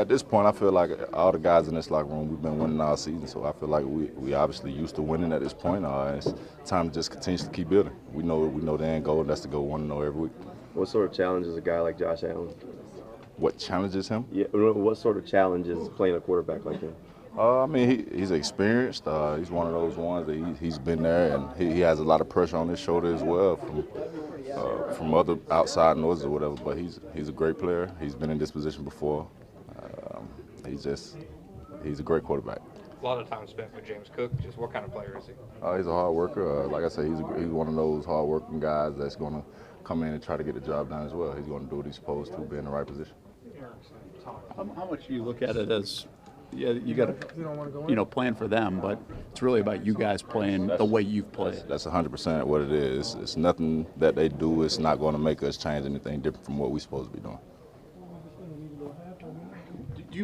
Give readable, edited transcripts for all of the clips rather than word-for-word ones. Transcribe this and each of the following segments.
this point, I feel like all the guys in this locker room, we've been winning all season, so I feel like we obviously used to winning at this point. It's time to just continue to keep building. We know the end goal, and that's to go 1-0 every week. What sort of challenges a guy like Josh Allen? What challenges him? Yeah, what sort of challenges playing a quarterback like him? I mean, he's experienced. He's one of those ones that he's been there, and he has a lot of pressure on his shoulder as well from other outside noises or whatever. But he's a great player. He's been in this position before. He's a great quarterback. A lot of time spent with James Cook. Just what kind of player is he? He's a hard worker. Like I said, he's one of those hard working guys that's going to come in and try to get the job done as well. He's going to do what he's supposed to, be in the right position. How much do you look at it as, yeah, you got to, plan for them, but it's really about you guys playing the way you've played. That's 100% what it is. It's nothing that they do. It's not going to make us change anything different from what we're supposed to be doing. Do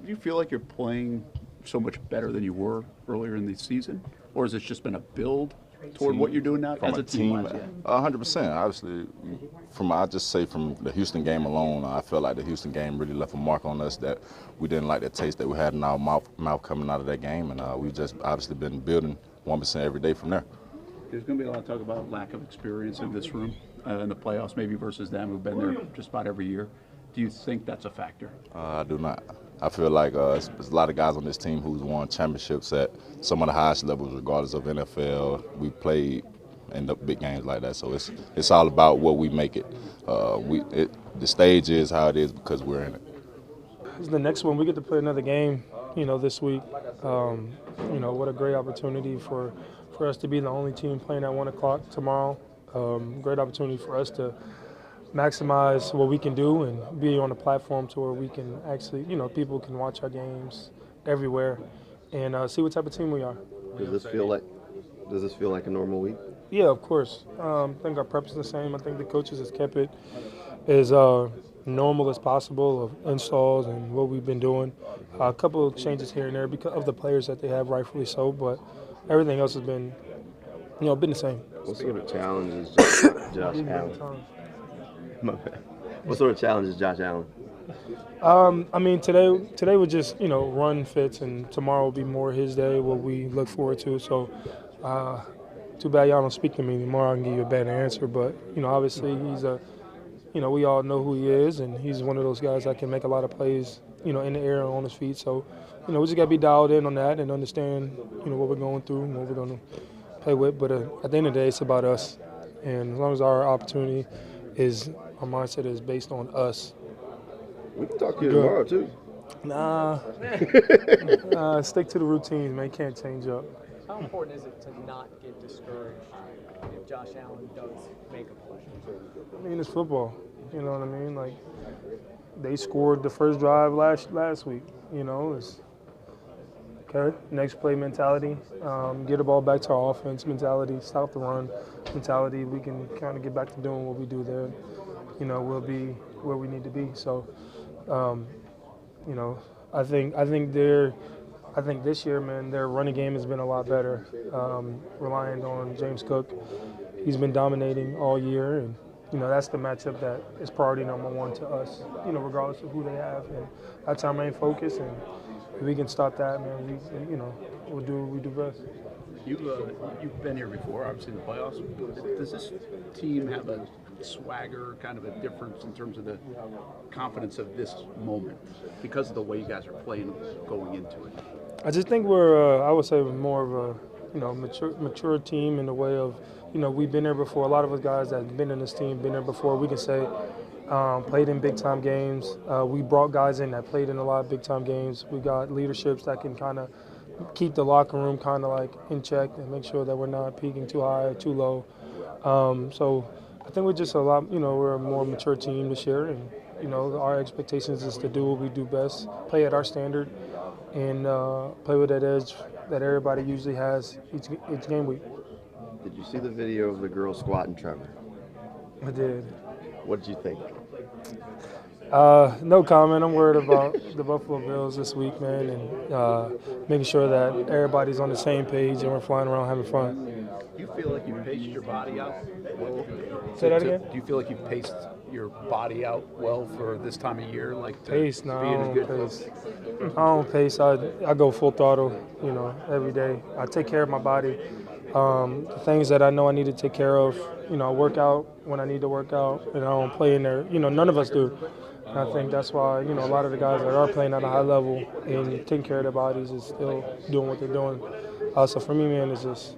you feel like you're playing so much better than you were earlier in the season, or has it just been a build toward what you're doing now as a team? 100%. Obviously, from the Houston game alone, I felt like the Houston game really left a mark on us that we didn't like the taste that we had in our mouth coming out of that game, and we've just obviously been building 1% every day from there. There's going to be a lot of talk about lack of experience in this room in the playoffs, maybe versus them who've been there just about every year. Do you think that's a factor? I do not. I feel like there's a lot of guys on this team who's won championships at some of the highest levels, regardless of NFL. We played in the big games like that, so it's all about what we make it. The stage is how it is because we're in it. It's the next one. We get to play another game, this week. What a great opportunity for us to be the only team playing at 1 o'clock tomorrow. Great opportunity for us to maximize what we can do and be on a platform to where we can actually, people can watch our games everywhere and see what type of team we are. Does this feel like a normal week? Yeah, of course. I think our prep is the same. I think the coaches has kept it as normal as possible of installs and what we've been doing. A couple of changes here and there because of the players that they have, rightfully so, but everything else has been, been the same. What sort of challenges Josh Allen? What sort of challenge is Josh Allen? Today was just, run fits, and tomorrow will be more his day, what we look forward to. So, too bad y'all don't speak to me anymore. I can give you a better answer. But, obviously he's we all know who he is, and he's one of those guys that can make a lot of plays, in the air and on his feet. So, we just got to be dialed in on that and understand, what we're going through and what we're going to play with. But at the end of the day, it's about us. And as long as our opportunity our mindset is based on us. We can talk to you tomorrow, too. Nah. Stick to the routines, man. Can't change up. How important is it to not get discouraged if Josh Allen does make a play? It's football. You know what I mean? Like, they scored the first drive last week. It's okay. Next play mentality. Get the ball back to our offense mentality. Stop the run mentality. We can kind of get back to doing what we do there. We'll be where we need to be. So, I think this year, man, their running game has been a lot better. Relying on James Cook, he's been dominating all year, and that's the matchup that is priority number one to us. Regardless of who they have, and that's our main focus. And if we can stop that, man, we'll do what we do best. You've been here before, obviously in the playoffs. Does this team have a swagger, kind of a difference in terms of the confidence of this moment because of the way you guys are playing going into it? I just think we're, I would say, more of a mature team in the way of, we've been there before. A lot of us guys that have been in this team, been there before. We can say played in big time games. We brought guys in that played in a lot of big time games. We got leaderships that can kind of keep the locker room kind of like in check and make sure that we're not peaking too high or too low. So I think we're just we're a more mature team this year, and our expectations is to do what we do best, play at our standard, and play with that edge that everybody usually has each game week. Did you see the video of the girl squatting Trevor? I did. What did you think? No comment. I'm worried about the Buffalo Bills this week, man, and making sure that everybody's on the same page and we're flying around having fun. Do you feel like you paced your body out? Say that again? Do you feel like you paced your body out well for this time of year? Like to Pace, no, be I in a don't good pace. I don't pace. I go full throttle, every day. I take care of my body. The things that I know I need to take care of, I work out when I need to work out, and I don't play in there. None of us do. And I think that's why, a lot of the guys that are playing at a high level and taking care of their bodies is still doing what they're doing. So for me, man, it's just,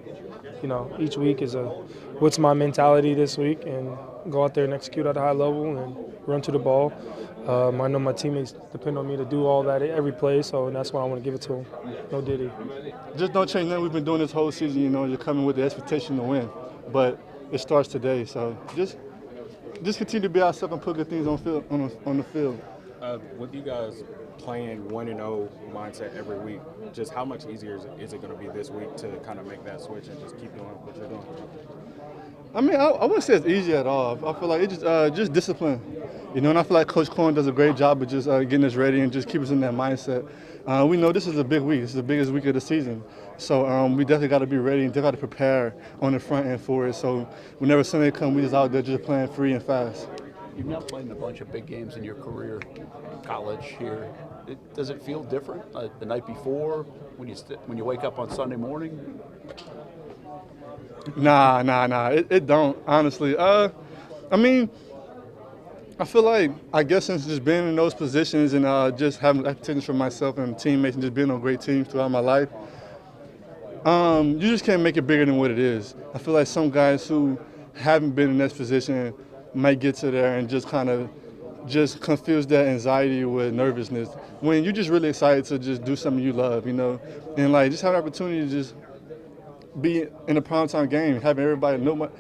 each week is what's my mentality this week, and go out there and execute at a high level and run to the ball. I know my teammates depend on me to do all that every play, so that's why I want to give it to them. No Diddy. Just don't change nothing we've been doing this whole season. You're coming with the expectation to win, but it starts today. So just continue to be ourselves and put good things on the field. With you guys playing 1-0 mindset every week, just how much easier is it going to be this week to kind of make that switch and just keep doing what you're doing? I mean, I wouldn't say it's easy at all. I feel like it's just discipline, and I feel like Coach Corn does a great job of just getting us ready and just keep us in that mindset. We know this is a big week. This is the biggest week of the season. So we definitely got to be ready and definitely got to prepare on the front end for it. So whenever Sunday comes, we just out there just playing free and fast. You've now played in a bunch of big games in your career, college here. Does it feel different the night before when you wake up on Sunday morning? Nah. It don't, honestly. I mean, I feel like, I guess since just being in those positions and just having expectations for myself and teammates and just being on great teams throughout my life, you just can't make it bigger than what it is. I feel like some guys who haven't been in this position might get to there and just kind of just confuse that anxiety with nervousness when you're just really excited to just do something you love, and like just have an opportunity to just be in a primetime game, having everybody know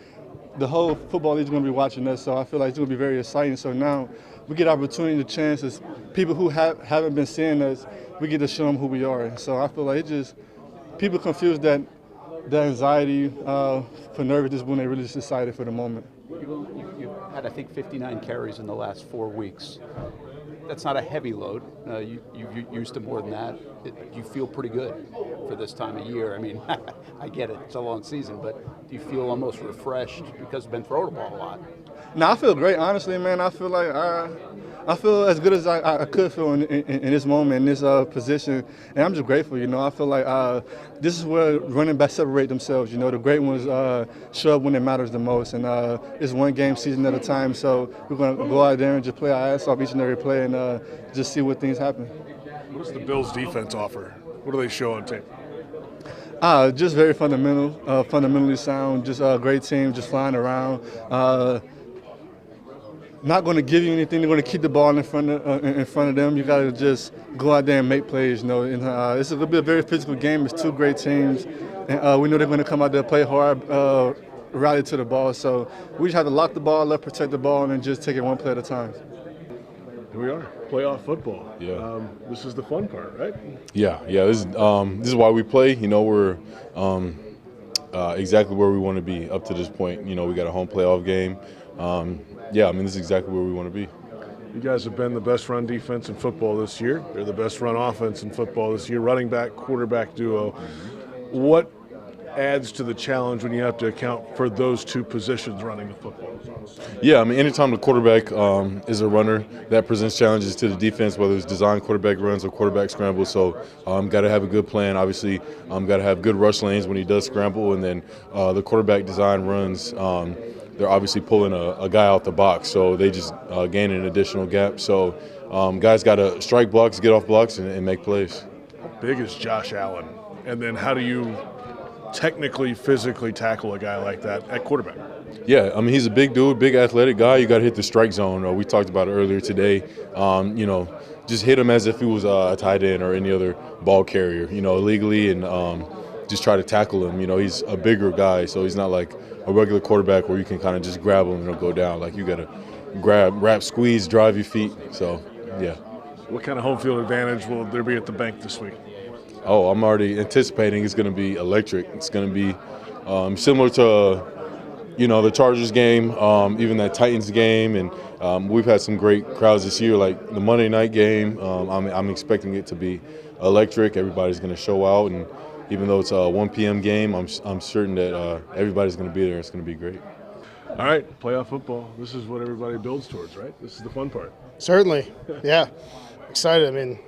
the whole football league is going to be watching us, so I feel like it's going to be very exciting. So now we get opportunity, the chances, people who haven't been seeing us, we get to show them who we are. So I feel like people confuse that anxiety for nervousness when they're really just excited for the moment. You had, I think, 59 carries in the last 4 weeks. That's not a heavy load. You're used to more than that. You feel pretty good for this time of year. I mean, I get it. It's a long season, but do you feel almost refreshed because you've been throwing the ball a lot? No, I feel great, honestly, man. I feel like I feel as good as I could feel in this moment, in this position, and I'm just grateful. I feel like this is where running backs separate themselves. The great ones show up when it matters the most, and it's one game season at a time. So we're going to go out there and just play our ass off each and every play, and just see what things happen. What does the Bills' defense offer? What do they show on tape? Just very fundamentally sound. Just a great team, just flying around. Not going to give you anything. They're going to keep the ball in front of them. You got to just go out there and make plays. And it's going to be a very physical game. It's two great teams, and we know they're going to come out there, play hard, rally to the ball. So we just have to lock the ball up, protect the ball, and then just take it one play at a time. Here we are, playoff football. Yeah. This is the fun part, right? Yeah. This is why we play. We're exactly where we want to be up to this point. We got a home playoff game. This is exactly where we want to be. You guys have been the best run defense in football this year. They're the best run offense in football this year. Running back, quarterback duo. What adds to the challenge when you have to account for those two positions running the football? Yeah, anytime the quarterback is a runner, that presents challenges to the defense, whether it's design quarterback runs or quarterback scrambles. So got to have a good plan. Obviously, got to have good rush lanes when he does scramble, and then the quarterback design runs. They're obviously pulling a guy out the box, so they just gain an additional gap. So guys got to strike blocks, get off blocks, and make plays. How big is Josh Allen? And then how do you technically, physically tackle a guy like that at quarterback? Yeah, he's a big dude, big athletic guy. You got to hit the strike zone. We talked about it earlier today. Just hit him as if he was a tight end or any other ball carrier, illegally, and just try to tackle him. He's a bigger guy, so he's not like a regular quarterback where you can kind of just grab him and he'll go down. Like you got to grab, wrap, squeeze, drive your feet. So, yeah. What kind of home field advantage will there be at the bank this week? Oh, I'm already anticipating it's going to be electric. It's going to be similar to, the Chargers game, even that Titans game. And we've had some great crowds this year, like the Monday night game. I'm expecting it to be electric. Everybody's going to show out. And even though it's a 1 p.m. game, I'm certain that everybody's going to be there. It's going to be great. All right, playoff football. This is what everybody builds towards, right? This is the fun part. Certainly, yeah. Excited. I mean,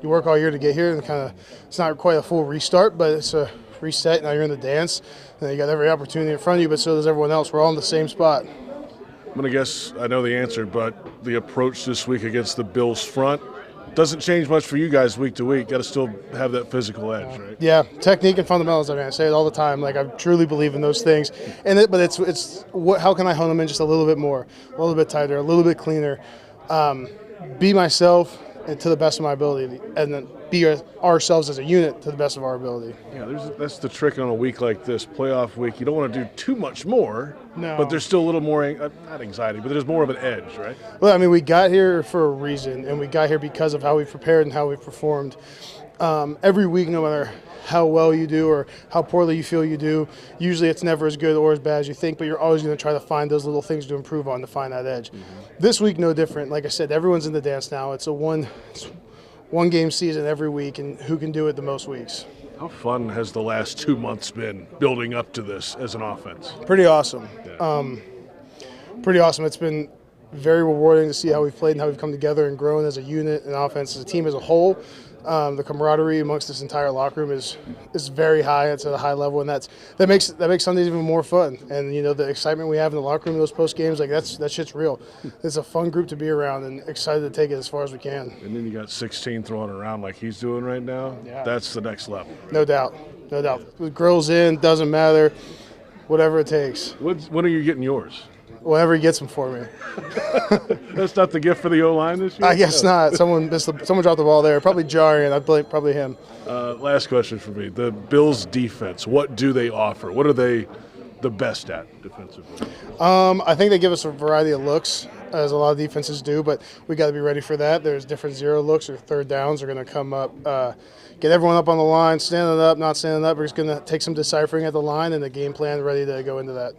you work all year to get here, and it's not quite a full restart, but it's a reset. Now you're in the dance, and you got every opportunity in front of you, but so does everyone else. We're all in the same spot. I'm going to guess I know the answer, but the approach this week against the Bills front doesn't change much for you guys week to week. Got to still have that physical edge, right? Yeah, technique and fundamentals. I mean, I say it all the time. Like, I truly believe in those things. But it's how can I hone them in just a little bit more, a little bit tighter, a little bit cleaner, be myself and to the best of my ability, and then be ourselves as a unit to the best of our ability. Yeah, that's the trick on a week like this, playoff week. You don't want to do too much more, No. but there's still a little more, not anxiety, but there's more of an edge, right? Well, I mean, we got here for a reason, and we got here because of how we prepared and how we performed. Every week, no matter how well you do or how poorly you feel you do, usually it's never as good or as bad as you think, but you're always going to try to find those little things to improve on to find that edge. This week, no different. Like I said, everyone's in the dance now. It's a one-game season every week, and who can do it the most weeks. How fun has the last 2 months been building up to this as an offense? Pretty awesome. Yeah. Pretty awesome. It's been very rewarding to see how we've played and how we've come together and grown as a unit and offense, as a team as a whole. The camaraderie amongst this entire locker room is very high. It's at a high level, and that makes Sundays even more fun. And the excitement we have in the locker room in those post games, like that shit's real. It's a fun group to be around, and excited to take it as far as we can. And then you got 16 throwing around like he's doing right now. Yeah. That's the next level. Right? No doubt. The girls in, doesn't matter, whatever it takes. When are you getting yours? Whenever he gets them for me. That's not the gift for the O-line this year? I guess not. Someone dropped the ball there. Probably Jarian. I blame probably him. Last question for me. The Bills' defense, what do they offer? What are they the best at defensively? I think they give us a variety of looks, as a lot of defenses do, but we got to be ready for that. There's different zero looks or third downs are going to come up. Get everyone up on the line, standing up, not standing up. We're just going to take some deciphering at the line and the game plan ready to go into that.